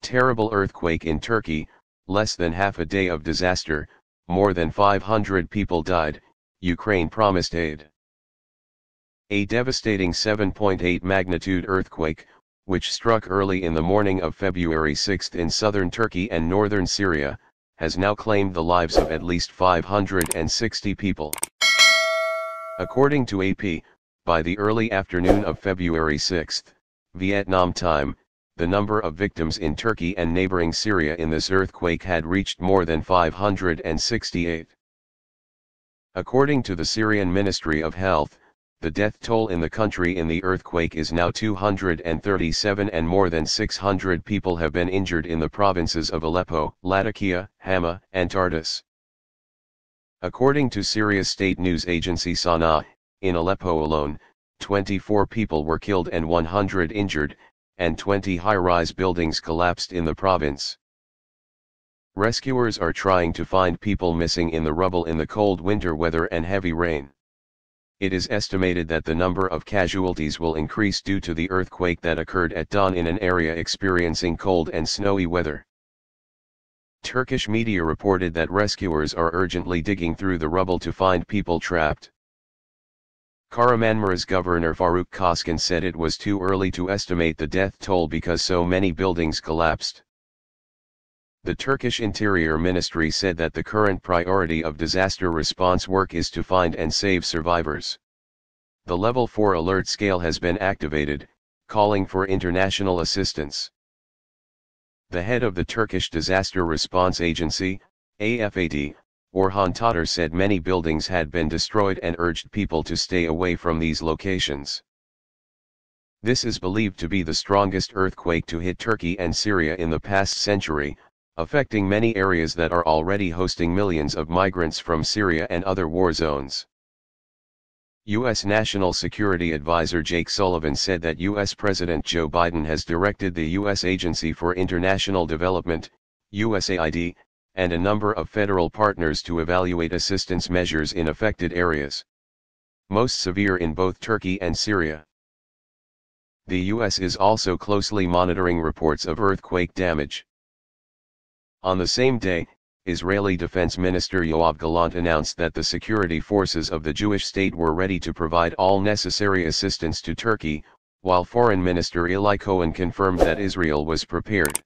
terrible earthquake in Turkey, less than half a day of disaster, more than 500 people died, Ukraine promised aid. A devastating 7.8 magnitude earthquake, which struck early in the morning of February 6 in southern Turkey and northern Syria, has now claimed the lives of at least 560 people. According to AP, by the early afternoon of February 6, Vietnam time, the number of victims in Turkey and neighboring Syria in this earthquake had reached more than 568. According to the Syrian Ministry of Health, the death toll in the country in the earthquake is now 237 and more than 600 people have been injured in the provinces of Aleppo, Latakia, Hama, and Tartus. According to Syria's state news agency Sana, in Aleppo alone, 24 people were killed and 100 injured, and 20 high-rise buildings collapsed in the province. Rescuers are trying to find people missing in the rubble in the cold winter weather and heavy rain. It is estimated that the number of casualties will increase due to the earthquake that occurred at dawn in an area experiencing cold and snowy weather. Turkish media reported that rescuers are urgently digging through the rubble to find people trapped. Kahramanmaraş Governor Faruk Koskan said it was too early to estimate the death toll because so many buildings collapsed. The Turkish Interior Ministry said that the current priority of disaster response work is to find and save survivors. The Level 4 alert scale has been activated, calling for international assistance. The head of the Turkish Disaster Response Agency, AFAD, Orhan Tatar said many buildings had been destroyed and urged people to stay away from these locations. This is believed to be the strongest earthquake to hit Turkey and Syria in the past century, affecting many areas that are already hosting millions of migrants from Syria and other war zones. U.S. National Security Advisor Jake Sullivan said that U.S. President Joe Biden has directed the U.S. Agency for International Development, USAID, and a number of federal partners to evaluate assistance measures in affected areas, most severe in both Turkey and Syria. The U.S. is also closely monitoring reports of earthquake damage. On the same day, Israeli Defense Minister Yoav Gallant announced that the security forces of the Jewish state were ready to provide all necessary assistance to Turkey, while Foreign Minister Eli Cohen confirmed that Israel was prepared to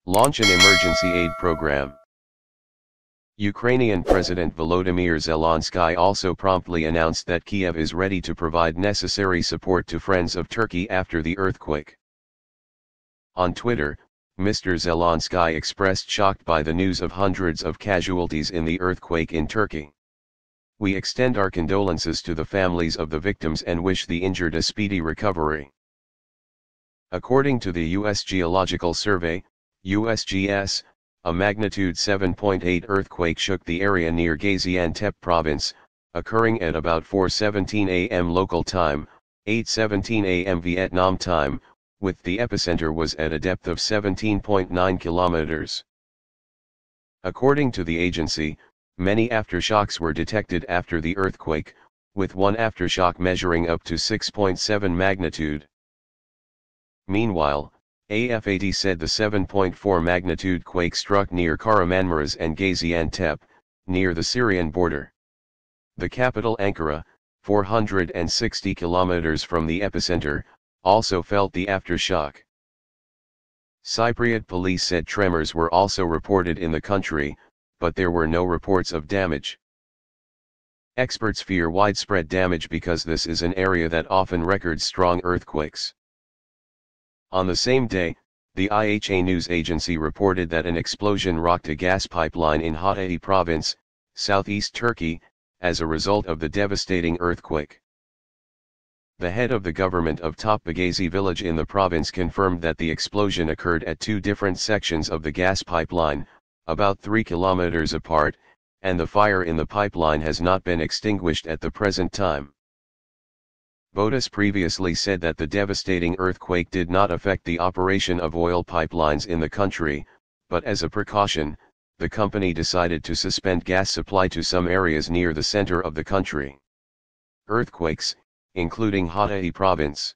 launch an emergency aid program. Ukrainian President Volodymyr Zelensky also promptly announced that Kiev is ready to provide necessary support to friends of Turkey after the earthquake. On Twitter, Mr. Zelensky expressed shock by the news of hundreds of casualties in the earthquake in Turkey. We extend our condolences to the families of the victims and wish the injured a speedy recovery. According to the U.S. Geological Survey, USGS, a magnitude 7.8 earthquake shook the area near Gaziantep province, occurring at about 4:17 a.m. local time, 8:17 a.m. Vietnam time, with the epicenter was at a depth of 17.9 kilometers. According to the agency, many aftershocks were detected after the earthquake, with one aftershock measuring up to 6.7 magnitude. Meanwhile, AFAD said the 7.4 magnitude quake struck near Kahramanmaraş and Gaziantep, near the Syrian border. The capital Ankara, 460 kilometers from the epicenter, also felt the aftershock. Cypriot police said tremors were also reported in the country, but there were no reports of damage. Experts fear widespread damage because this is an area that often records strong earthquakes. On the same day, the IHA news agency reported that an explosion rocked a gas pipeline in Hatay province, southeast Turkey, as a result of the devastating earthquake. The head of the government of Topbagazi village in the province confirmed that the explosion occurred at two different sections of the gas pipeline, about 3 kilometers apart, and the fire in the pipeline has not been extinguished at the present time. BOTAS previously said that the devastating earthquake did not affect the operation of oil pipelines in the country, but as a precaution, the company decided to suspend gas supply to some areas near the center of the country. Earthquakes, including Hatay province,